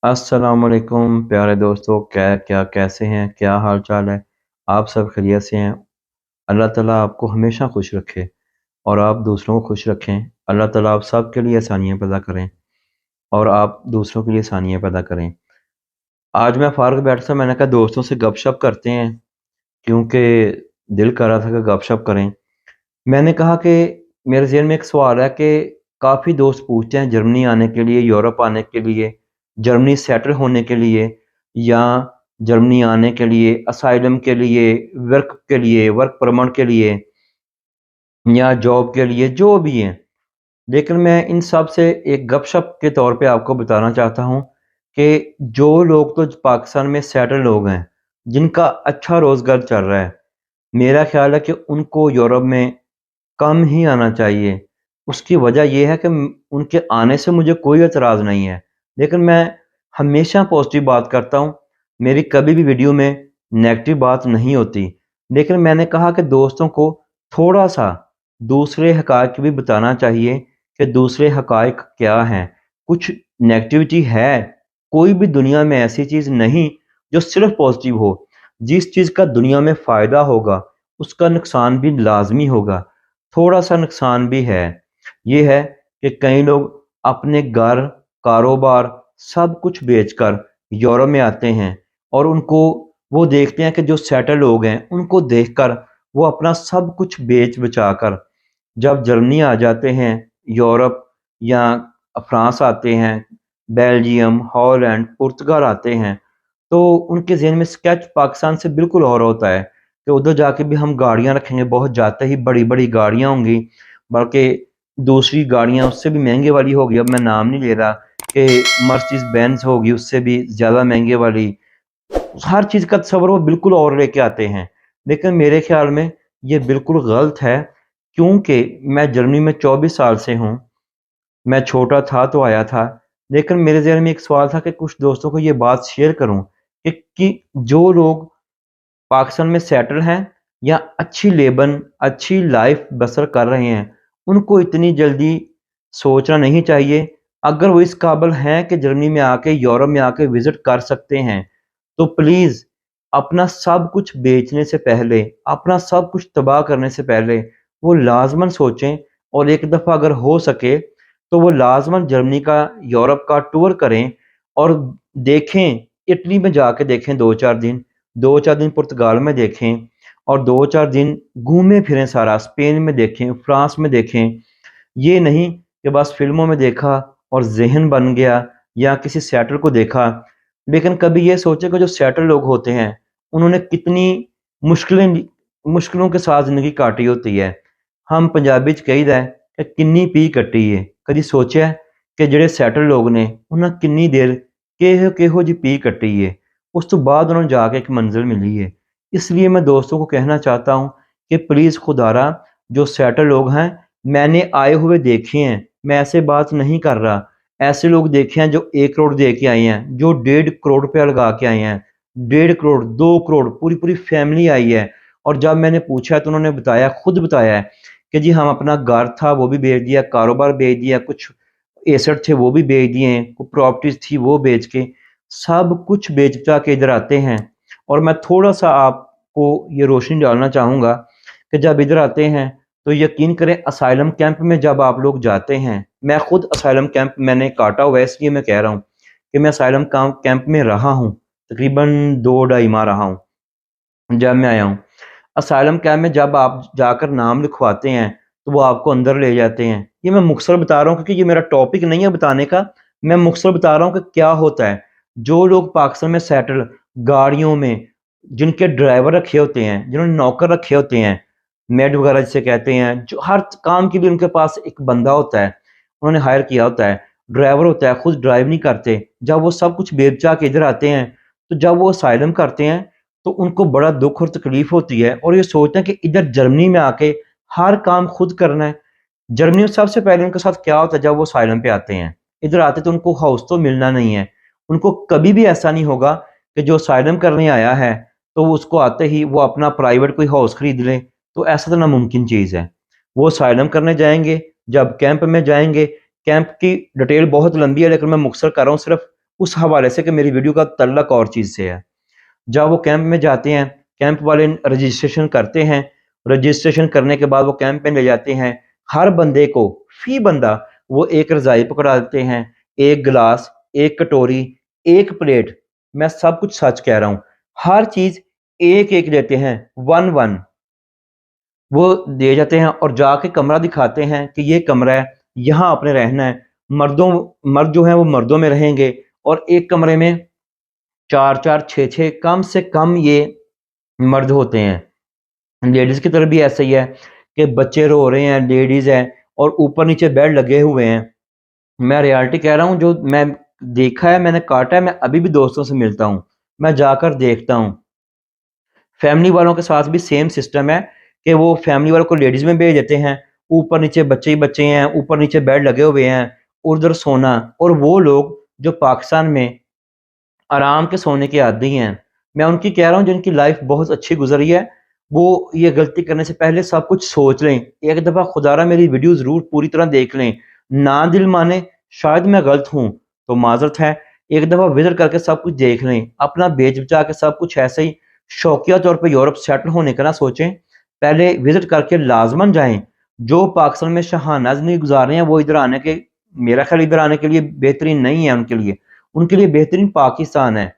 अस्सलामुअलैकुम प्यारे दोस्तों, कैसे हैं, क्या हाल चाल है। आप सब खैरियत से हैं। अल्लाह ताला आपको हमेशा खुश रखे और आप दूसरों को खुश रखें। अल्लाह ताला आप सब के लिए आसानियाँ पैदा करें और आप दूसरों के लिए आसानियाँ पैदा करें। आज मैं फारग बैठा था, मैंने कहा दोस्तों से गपशप करते हैं, क्योंकि दिल कर रहा था कि गपशप करें। मैंने कहा कि मेरे ज़हन में एक सवाल है कि काफ़ी दोस्त पूछते हैं जर्मनी आने के लिए, यूरोप आने के लिए, जर्मनी सेटल होने के लिए, या जर्मनी आने के लिए, असाइलम के लिए, वर्क परमिट के लिए, या जॉब के लिए, जो भी है। लेकिन मैं इन सब से एक गपशप के तौर पे आपको बताना चाहता हूँ कि जो लोग तो पाकिस्तान में सेटल लोग हैं, जिनका अच्छा रोज़गार चल रहा है, मेरा ख्याल है कि उनको यूरोप में कम ही आना चाहिए। उसकी वजह ये है कि उनके आने से मुझे कोई एतराज़ नहीं है, लेकिन मैं हमेशा पॉजिटिव बात करता हूँ। मेरी कभी भी वीडियो में नेगेटिव बात नहीं होती। लेकिन मैंने कहा कि दोस्तों को थोड़ा सा दूसरे हक़ाइक़ भी बताना चाहिए कि दूसरे हक़ाइक़ क्या हैं। कुछ नेगेटिविटी है, कोई भी दुनिया में ऐसी चीज़ नहीं जो सिर्फ पॉजिटिव हो। जिस चीज़ का दुनिया में फ़ायदा होगा, उसका नुकसान भी लाजमी होगा। थोड़ा सा नुकसान भी है, ये है कि कई लोग अपने घर, कारोबार सब कुछ बेचकर यूरोप में आते हैं और उनको वो देखते हैं कि जो सेटल लोग हैं, उनको देखकर वो अपना सब कुछ बेच बचा कर जब जर्मनी आ जाते हैं, यूरोप या फ्रांस आते हैं, बेल्जियम, हॉलैंड, पुर्तगाल आते हैं, तो उनके ज़हन में स्केच पाकिस्तान से बिल्कुल और होता है कि उधर जाके भी हम गाड़ियाँ रखेंगे, बहुत जाते ही बड़ी-बड़ी गाड़ियाँ होंगी, बल्कि दूसरी गाड़ियाँ उससे भी महँगे वाली होगी। अब मैं नाम नहीं ले रहा कि मर्सिडीज़ बेंज होगी, उससे भी ज़्यादा महँगे वाली। हर चीज़ का तस्वर वो बिल्कुल और लेके आते हैं। लेकिन मेरे ख़्याल में ये बिल्कुल गलत है, क्योंकि मैं जर्मनी में 24 साल से हूँ। मैं छोटा था तो आया था, लेकिन मेरे ज़हन में एक सवाल था कि कुछ दोस्तों को ये बात शेयर करूँ कि जो लोग पाकिस्तान में सेटल हैं या अच्छी लेबन, अच्छी लाइफ बसर कर रहे हैं, उनको इतनी जल्दी सोचना नहीं चाहिए। अगर वो इस काबिल हैं कि जर्मनी में आके, यूरोप में आके विज़िट कर सकते हैं, तो प्लीज़ अपना सब कुछ बेचने से पहले, अपना सब कुछ तबाह करने से पहले वो लाज़मन सोचें, और एक दफ़ा अगर हो सके तो वो लाज़मन जर्मनी का, यूरोप का टूर करें और देखें, इटली में जाके देखें 2-4 दिन, 2-4 दिन पुर्तगाल में देखें और 2-4 दिन घूमें फिरें सारा, स्पेन में देखें, फ्रांस में देखें। ये नहीं कि बस फ़िल्मों में देखा और ज़हन बन गया, या किसी सेटल को देखा। लेकिन कभी ये सोचें कि जो सेटल लोग होते हैं, उन्होंने कितनी मुश्किलों के साथ ज़िंदगी काटी होती है। हम पंजाबी च कहीदा है कि किन्नी पी कट्टी है। कभी सोचा है कि ਜਿਹੜੇ ਸੈਟਲ ਲੋਕ ਨੇ ਉਹਨਾਂ ਕਿੰਨੀ ਦੇਰ ਕਿਹੋ ਜਿਹੀ पी कट्टी है, उस तो बाद उन्होंने जाके एक मंजिल मिली है। इसलिए मैं दोस्तों को कहना चाहता हूँ कि प्लीज़ खुदारा, जो सेटल लोग हैं, मैंने आए हुए देखे हैं, मैं ऐसे बात नहीं कर रहा। ऐसे लोग देखे हैं जो 1 करोड़ दे के आए हैं, जो 1.5 करोड़ रुपया लगा के आए हैं, 1.5 करोड़, 2 करोड़, पूरी फैमिली आई है। और जब मैंने पूछा तो उन्होंने बताया, खुद बताया है कि जी हम अपना घर था वो भी बेच दिया, कारोबार बेच दिया, कुछ एसेट थे वो भी बेच दिए हैं, कुछ प्रॉपर्टीज थी वो बेच के, सब कुछ बेच बचा के इधर आते हैं। और मैं थोड़ा सा आपको ये रोशनी डालना चाहूँगा कि जब इधर आते हैं तो यकीन करें, असाइलम कैंप में जब आप लोग जाते हैं, मैं खुद असाइलम कैंप मैंने काटा हुआ है, इसलिए मैं कह रहा हूँ कि मैं असाइलम कैंप में रहा हूँ, तकरीबन 2-2.5 माह रहा हूँ जब मैं आया हूँ। असाइलम कैंप में जब आप जाकर नाम लिखवाते हैं तो वो आपको अंदर ले जाते हैं। ये मैं मुख्तसर बता रहा हूँ क्योंकि ये मेरा टॉपिक नहीं है बताने का, मैं मुख्तसर बता रहा हूँ कि क्या होता है। जो लोग पाकिस्तान में सेटल, गाड़ियों में जिनके ड्राइवर रखे होते हैं, जिन्होंने नौकर रखे होते हैं, मेड वगैरह जिसे कहते हैं, जो हर काम के लिए उनके पास एक बंदा होता है, उन्होंने हायर किया होता है, ड्राइवर होता है, खुद ड्राइव नहीं करते। जब वो सब कुछ बेचा के इधर आते हैं, तो जब वो असाइलम करते हैं तो उनको बड़ा दुख और तकलीफ होती है, और ये सोचते हैं कि इधर जर्मनी में आके हर काम खुद करना है। जर्मनी में सबसे पहले उनके साथ क्या होता है जब वो साइलम पे आते हैं, इधर आते तो उनको हाउस तो मिलना नहीं है। उनको कभी भी ऐसा नहीं होगा कि जो साइलम करने आया है तो उसको आते ही वो अपना प्राइवेट कोई हाउस खरीद ले, तो ऐसा तो नामुमकिन चीज़ है। वो साइलम करने जाएंगे, जब कैंप में जाएंगे, कैंप की डिटेल बहुत लंबी है लेकिन मैं मुख्तसर कर रहा हूँ सिर्फ उस हवाले से कि मेरी वीडियो का तल्लक और चीज़ से है। जब वो कैंप में जाते हैं, कैंप वाले रजिस्ट्रेशन करते हैं, रजिस्ट्रेशन करने के बाद वो कैंप में ले जाते हैं। हर बंदे को, फी बंदा, वो एक रज़ाई पकड़ा देते हैं, एक गिलास, एक कटोरी, एक प्लेट। मैं सब कुछ सच कह रहा हूँ। हर चीज़ एक-एक देते हैं, 1-1 वो दे जाते हैं और जाके कमरा दिखाते हैं कि ये कमरा है, यहाँ आपने रहना है। मर्द जो हैं वो मर्दों में रहेंगे और एक कमरे में 4-4, 6-6 कम से कम ये मर्द होते हैं। लेडीज़ की तरफ भी ऐसा ही है कि बच्चे रो रहे हैं, लेडीज़ हैं और ऊपर नीचे बेड लगे हुए हैं। मैं रियलिटी कह रहा हूँ, जो मैं देखा है, मैंने काटा है, मैं अभी भी दोस्तों से मिलता हूँ, मैं जाकर देखता हूँ। फैमिली वालों के साथ भी सेम सिस्टम है कि वो फैमिली वालों को लेडीज़ में भेज देते हैं, ऊपर नीचे बच्चे ही बच्चे हैं, ऊपर नीचे बेड लगे हुए हैं, उधर सोना। और वो लोग जो पाकिस्तान में आराम के सोने के आदी हैं, मैं उनकी कह रहा हूँ जिनकी लाइफ बहुत अच्छी गुजरी है, वो ये गलती करने से पहले सब कुछ सोच लें। एक दफ़ा खुदारा मेरी वीडियो ज़रूर पूरी तरह देख लें। ना दिल माने, शायद मैं गलत हूँ तो माजरत है, एक दफ़ा विजिट करके सब कुछ देख लें। अपना बेच बचा के सब कुछ ऐसे ही शौकिया तौर पर यूरोप सेटल होने का ना सोचें, पहले विजिट करके लाजमन जाएं। जो पाकिस्तान में शहाना ज़िंदगी गुजार रहे हैं वो इधर आने के, मेरा ख्याल इधर आने के लिए बेहतरीन नहीं है उनके लिए। उनके लिए बेहतरीन पाकिस्तान है।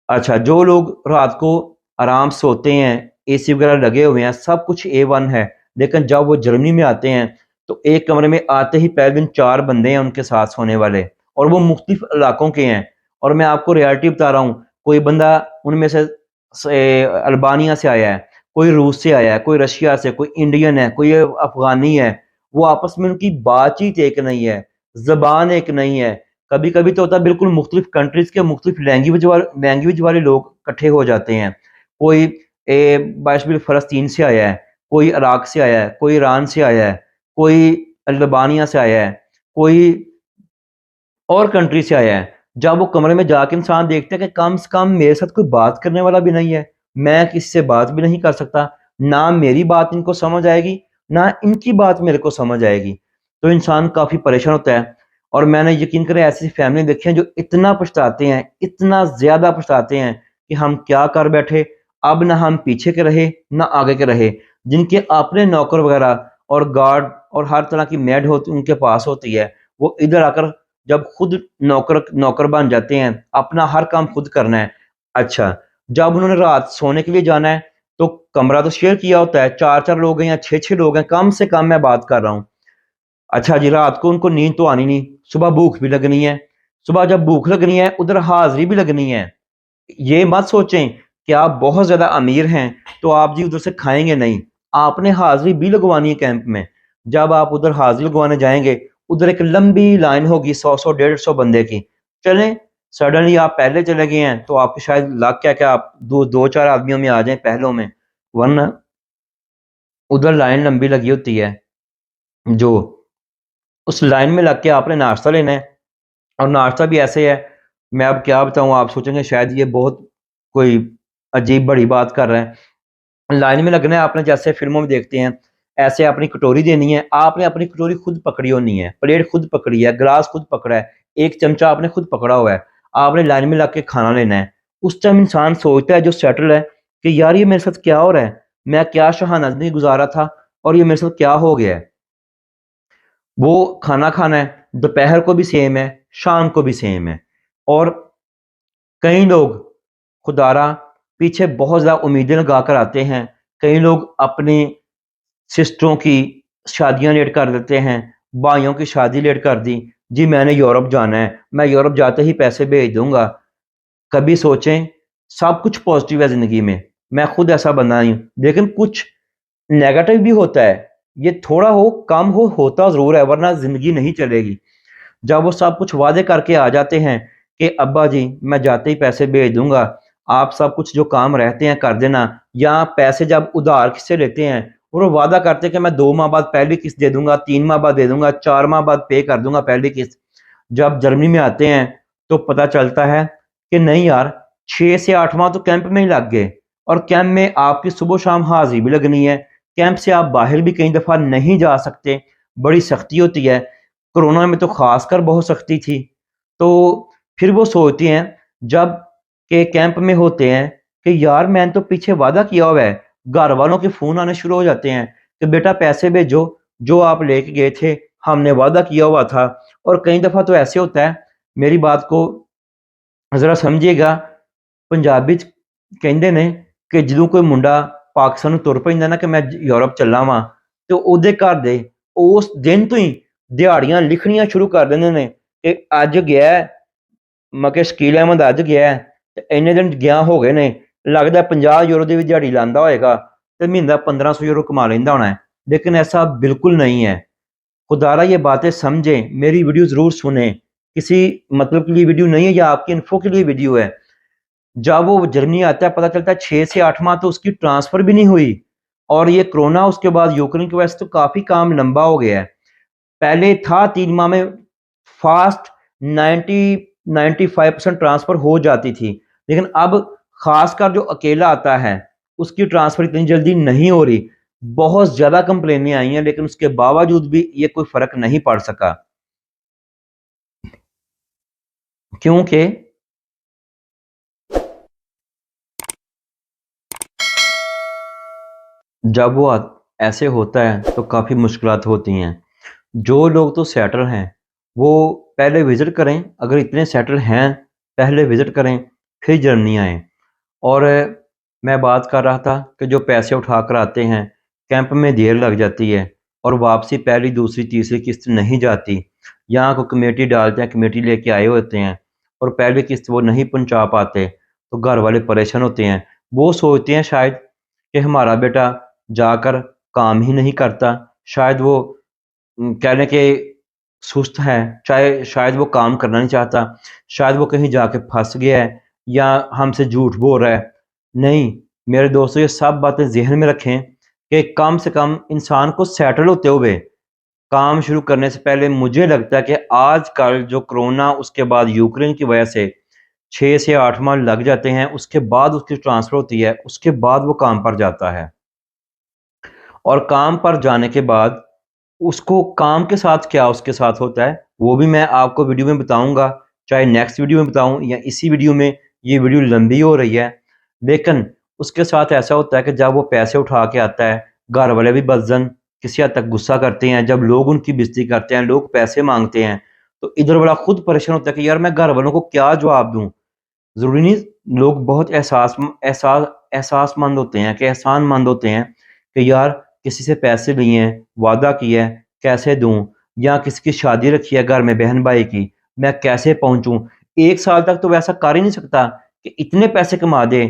अच्छा, जो लोग रात को आराम से सोते हैं, एसी वगैरह लगे हुए हैं, सब कुछ ए-1 है, लेकिन जब वो जर्मनी में आते हैं, तो एक कमरे में आते ही पहले दिन 4 बंदे हैं उनके साथ सोने वाले और वो मुख्तलिफ इलाकों के हैं। और मैं आपको रियलिटी बता रहा हूँ, कोई बंदा उनमें से अल्बानिया से आया है, कोई रूस से आया है, कोई रशिया से, कोई इंडियन है, कोई अफ़गानी है। वो आपस में उनकी बातचीत एक नहीं है, ज़बान एक नहीं है। कभी-कभी तो होता है बिल्कुल मुख्तलिफ कंट्रीज़ के मुख्तलिफ लैंग्वेज वाले लोग इकट्ठे हो जाते हैं। कोई बाइशबिल फ़लस्तीन से आया है, कोई इराक से आया है, कोई ईरान से आया है, कोई अल्बानिया से आया है, कोई और कंट्री से आया है। जब वो कमरे में जाके इंसान देखता है कि कम से कम मेरे साथ कोई बात करने वाला भी नहीं है, मैं किसी से बात भी नहीं कर सकता, ना मेरी बात इनको समझ आएगी, ना इनकी बात मेरे को समझ आएगी, तो इंसान काफ़ी परेशान होता है। और मैंने यकीन करें ऐसी फैमिली देखी हैं जो इतना पछताते हैं, इतना ज़्यादा पछताते हैं कि हम क्या कर बैठे, अब ना हम पीछे के रहे, ना आगे के रहे। जिनके अपने नौकर वगैरह और गार्ड और हर तरह की मेड होती उनके पास होती है, वो इधर आकर जब खुद नौकर नौकर बन जाते हैं, अपना हर काम खुद करना है। अच्छा, जब उन्होंने रात सोने के लिए जाना है, तो कमरा तो शेयर किया होता है, 4-4 लोग हैं या 6-6 लोग हैं, कम से कम मैं बात कर रहा हूँ। अच्छा जी, रात को उनको नींद तो आनी नहीं, सुबह भूख भी लगनी है। सुबह जब भूख लगनी है, उधर हाज़िरी भी लगनी है। ये मत सोचें कि आप बहुत ज़्यादा अमीर हैं, तो आप जी उधर से खाएँगे नहीं। आपने हाज़िरी भी लगवानी है कैंप में। जब आप उधर हाज़िरी लगवाने जाएँगे, उधर एक लंबी लाइन होगी 100-100 150 बंदे की। चलें, सडनली आप पहले चले गए हैं, तो आपकी शायद लक है कि आप 2-4 आदमियों में आ जाएँ पहलों में, वरना उधर लाइन लंबी लगी होती है। जो उस लाइन में लग के आपने नाश्ता लेना है और नाश्ता भी ऐसे है, मैं अब क्या बताऊँ, आप सोचेंगे शायद ये बहुत कोई अजीब बड़ी बात कर रहा है। लाइन में लगना है आपने, जैसे फ़िल्मों में देखते हैं, ऐसे अपनी कटोरी देनी है, आपने अपनी कटोरी खुद पकड़ी होनी है, प्लेट खुद पकड़ी है, ग्लास खुद पकड़ा है, एक चमचा आपने खुद पकड़ा हुआ है, आपने लाइन में लग के खाना लेना है। उस टाइम इंसान सोचता है जो सेटल है कि यार ये मेरे साथ क्या हो रहा है? मैं क्या शहाना ज़िंदगी गुज़ारा था और ये मेरे साथ क्या हो गया है? वो खाना खाना है, दोपहर को भी सेम है, शाम को भी सेम है। और कई लोग खुदारा पीछे बहुत ज़्यादा उम्मीदें लगा कर आते हैं। कई लोग अपनी सिस्टरों की शादियाँ लेट कर देते हैं, भाइयों की शादी लेट कर दी। जी मैंने यूरोप जाना है, मैं यूरोप जाते ही पैसे भेज दूँगा। कभी सोचें, सब कुछ पॉज़िटिव है ज़िंदगी में। मैं खुद ऐसा बंदा नहीं हूँ, लेकिन कुछ नेगेटिव भी होता है। ये थोड़ा हो, कम हो, होता ज़रूर है, वरना ज़िंदगी नहीं चलेगी। जब वो सब कुछ वादे करके आ जाते हैं कि अब्बा जी मैं जाते ही पैसे भेज दूंगा, आप सब कुछ जो काम रहते हैं कर देना, या पैसे जब उधार किससे लेते हैं, اور وہ وعدہ کرتے کہ میں 2 ماہ بعد پہلی قسط دے دوں گا، 3 ماہ بعد دے دوں گا، 4 ماہ بعد پے کر دوں گا پہلی قسط۔ جب جرمنی میں آتے ہیں تو پتہ چلتا ہے کہ نہیں یار، 6 سے 8 ماہ تو کیمپ میں ہی لگ گئے، اور کیمپ میں آپ کی صبح و شام حاضری بھی لگنی ہے، کیمپ سے آپ باہر بھی کئی دفعہ نہیں جا سکتے، بڑی سختی ہوتی ہے۔ کرونا میں تو خاص کر بہت سختی تھی۔ تو پھر وہ سوچتے ہیں جب کہ کیمپ میں ہوتے ہیں کہ یار میں نے تو پیچھے وعدہ کیا ہوا ہے، گھر والوں کے فون آنے شروع ہو جاتے ہیں کہ بیٹا پیسے بھیجو، جو آپ لے کے گئے تھے ہم نے وعدہ کیا ہوا تھا۔ اور کئی دفعہ تو ایسے ہوتا ہے، میری بات کو ذرا سمجھیے گا، پنجابی کہندے نے کہ جدوں کوئی منڈا پاکستان تر پیندا نا کہ میں یورپ چلا وا، تو اودے گھر دے اس دن تو ہی دیہڑیاں لکھنیاں شروع کر دیندے نے کہ اج گیا ہے، مکہ شکیل احمد اج گیا ہے تے اینے دن گیا ہو گئے نے، لگدا 50 یورو دی بھی دیہڑی لاندا ہوئے گا تے مہینہ 1500 یورو کما لیندا ہونا ہے، لیکن ایسا بالکل نہیں ہے۔ خدارا یہ باتیں سمجھیں، میری ویڈیو ضرور سنیں، کسی مطلب کے لیے ویڈیو نہیں ہے یا آپ کی انفو کے لیے ویڈیو ہے۔ جب وہ جرمنی آتا ہے پتہ چلتا ہے 6 سے 8 ماہ تو اس کی ٹرانسفر بھی نہیں ہوئی، اور یہ کرونا اس کے بعد یوکرین کی وجہ سے تو کافی کام لمبا ہو گیا ہے۔ پہلے تھا 3 ماہ میں فاسٹ 95% ٹرانسفر ہو جاتی تھی، لیکن اب خاص کر جو اکیلا آتا ہے اس کی ٹرانسفر اتنی جلدی نہیں ہو رہی۔ بہت زیادہ کمپلینیں آئی ہیں لیکن اس کے باوجود بھی یہ کوئی فرق نہیں پڑ سکا، کیونکہ جب وہ ایسے ہوتا ہے تو کافی مشکلات ہوتی ہیں۔ جو لوگ تو سیٹل ہیں وہ پہلے وزٹ کریں، اگر اتنے سیٹل ہیں پہلے وزٹ کریں پھر جرمنی آئیں۔ اور میں بات کر رہا تھا کہ جو پیسے اٹھا کر آتے ہیں کیمپ میں دیر لگ جاتی ہے اور واپسی پہلی دوسری تیسری قسط نہیں جاتی، یہاں کو کمیٹی ڈالتے ہیں، کمیٹی لے کے آئے ہوتے ہیں اور پہلی قسط وہ نہیں پہنچا پاتے تو گھر والے پریشان ہوتے ہیں۔ وہ سوچتے ہیں شاید کہ ہمارا بیٹا جا کر کام ہی نہیں کرتا، شاید وہ کہہ لیں کہ سست ہے، شاید وہ کام کرنا نہیں چاہتا، شاید وہ کہیں جا کے پھنس گیا ہے یا ہم سے جھوٹ بول رہا ہے۔ نہیں میرے دوستو، یہ سب باتیں ذہن میں رکھیں کہ کم سے کم انسان کو سیٹل ہوتے ہوئے کام شروع کرنے سے پہلے، مجھے لگتا ہے کہ آج کل جو کرونا اس کے بعد یوکرین کی وجہ سے 6 سے 8 ماہ لگ جاتے ہیں، اس کے بعد اس کی ٹرانسفر ہوتی ہے، اس کے بعد وہ کام پر جاتا ہے، اور کام پر جانے کے بعد اس کو کام کے ساتھ کیا اس کے ساتھ ہوتا ہے وہ بھی میں آپ کو ویڈیو میں بتاؤں گا، چاہے نیکسٹ ویڈیو میں بتاؤں یا اسی ویڈیو میں۔ یہ ویڈیو لمبی ہو رہی ہے، لیکن اس کے ساتھ ایسا ہوتا ہے کہ جب وہ پیسے اٹھا کے آتا ہے گھر والے بھی بدزن کسی حد تک غصہ کرتے ہیں، جب لوگ ان کی بےزتی کرتے ہیں، لوگ پیسے مانگتے ہیں تو ادھر والا خود پریشان ہوتا ہے کہ یار میں گھر والوں کو کیا جواب دوں۔ ضروری نہیں، لوگ بہت احساس مند ہوتے ہیں کہ احسان مند ہوتے ہیں کہ یار کسی سے پیسے لیے ہیں، وعدہ کیا ہے کیسے دوں، یا کسی کی شادی رکھی ہے گھر میں بہن بھائی کی، میں کیسے پہنچوں۔ 1 سال تک تو ویسا کر ہی نہیں سکتا کہ اتنے پیسے کما دے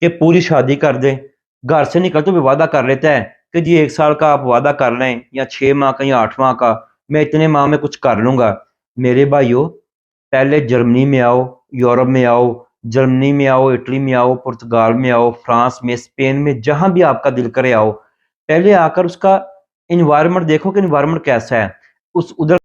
کہ پوری شادی کر دے۔ گھر سے نکل تو بھی وعدہ کر لیتا ہے کہ جی 1 سال کا آپ وعدہ کر لیں یا 6 ماہ کا یا 8 ماہ کا، میں اتنے ماہ میں کچھ کر لوں گا۔ میرے بھائیو، پہلے جرمنی میں آؤ، یورپ میں آؤ، جرمنی میں آؤ، اٹلی میں آؤ، پرتگال میں آؤ، فرانس میں، اسپین میں، جہاں بھی آپ کا دل کرے آؤ، پہلے آ کر اس کا انوائرمنٹ دیکھو کہ انوائرمنٹ کیسا ہے، اس ادھر